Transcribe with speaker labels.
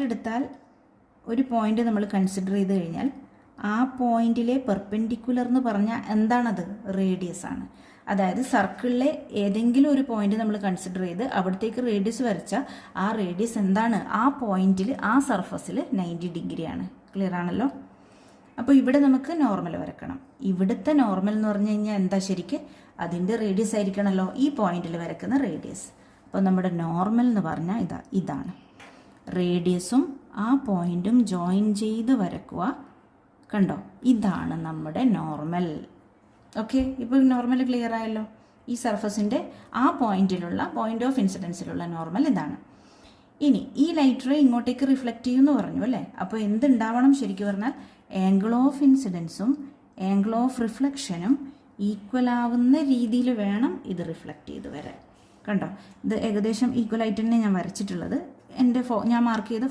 Speaker 1: എടുത്താൽ ഒരു പോയിന്റ് നമ്മൾ കൺസിഡർ ചെയ്ത് കഴിഞ്ഞാൽ ആ പോയിന്റിലെ പെർപെൻഡിക്കുലർ എന്ന് പറഞ്ഞാൽ എന്താണത്? റേഡിയസ് ആണ്. അതായത് സർക്കിളിലെ ഏതെങ്കിലും ഒരു പോയിന്റ് നമ്മൾ കൺസിഡർ ചെയ്ത് അവിടത്തേക്ക് റേഡിയസ് വരച്ചാൽ ആ റേഡിയസ് എന്താണ്? ആ പോയിന്റിൽ ആ സർഫസിൽ 90 ഡിഗ്രിയാണ്. ക്ലിയർ ആണല്ലോ? അപ്പോൾ ഇവിടെ നമുക്ക് നോർമൽ വരക്കണം. ഇവിടുത്തെ നോർമൽ എന്ന് പറഞ്ഞു കഴിഞ്ഞാൽ എന്താ? ശരിക്ക് അതിൻ്റെ റേഡിയസ് ആയിരിക്കണമല്ലോ ഈ പോയിന്റിൽ വരക്കുന്ന റേഡിയസ്. അപ്പോൾ നമ്മുടെ നോർമൽ എന്ന് പറഞ്ഞാൽ ഇതാണ്. റേഡിയസും ആ പോയിന്റും ജോയിൻ ചെയ്ത് വരക്കുക. കണ്ടോ? ഇതാണ് നമ്മുടെ നോർമൽ. ഓക്കെ, ഇപ്പോൾ നോർമൽ ക്ലിയർ ആയല്ലോ. ഈ സർഫസിൻ്റെ ആ പോയിന്റിലുള്ള പോയിന്റ് ഓഫ് ഇൻസിഡൻസിലുള്ള നോർമൽ ഇതാണ്. ഇനി ഈ ലൈറ്റ് റേ ഇങ്ങോട്ടേക്ക് റിഫ്ലക്റ്റ് ചെയ്യുമെന്ന് പറഞ്ഞു അല്ലേ? അപ്പോൾ എന്തുണ്ടാവണം? ശരിക്കും പറഞ്ഞാൽ ആംഗിൾ ഓഫ് ഇൻസിഡൻസും ആംഗിൾ ഓഫ് റിഫ്ലക്ഷനും ഈക്വൽ ആവുന്ന രീതിയിൽ വേണം ഇത് റിഫ്ലക്റ്റ് ചെയ്ത് വരാൻ. കണ്ടോ? ഇത് ഏകദേശം ഈക്വൽ ആയിട്ട് തന്നെ ഞാൻ വരച്ചിട്ടുള്ളത്. ഞാൻ മാർക്ക് ചെയ്ത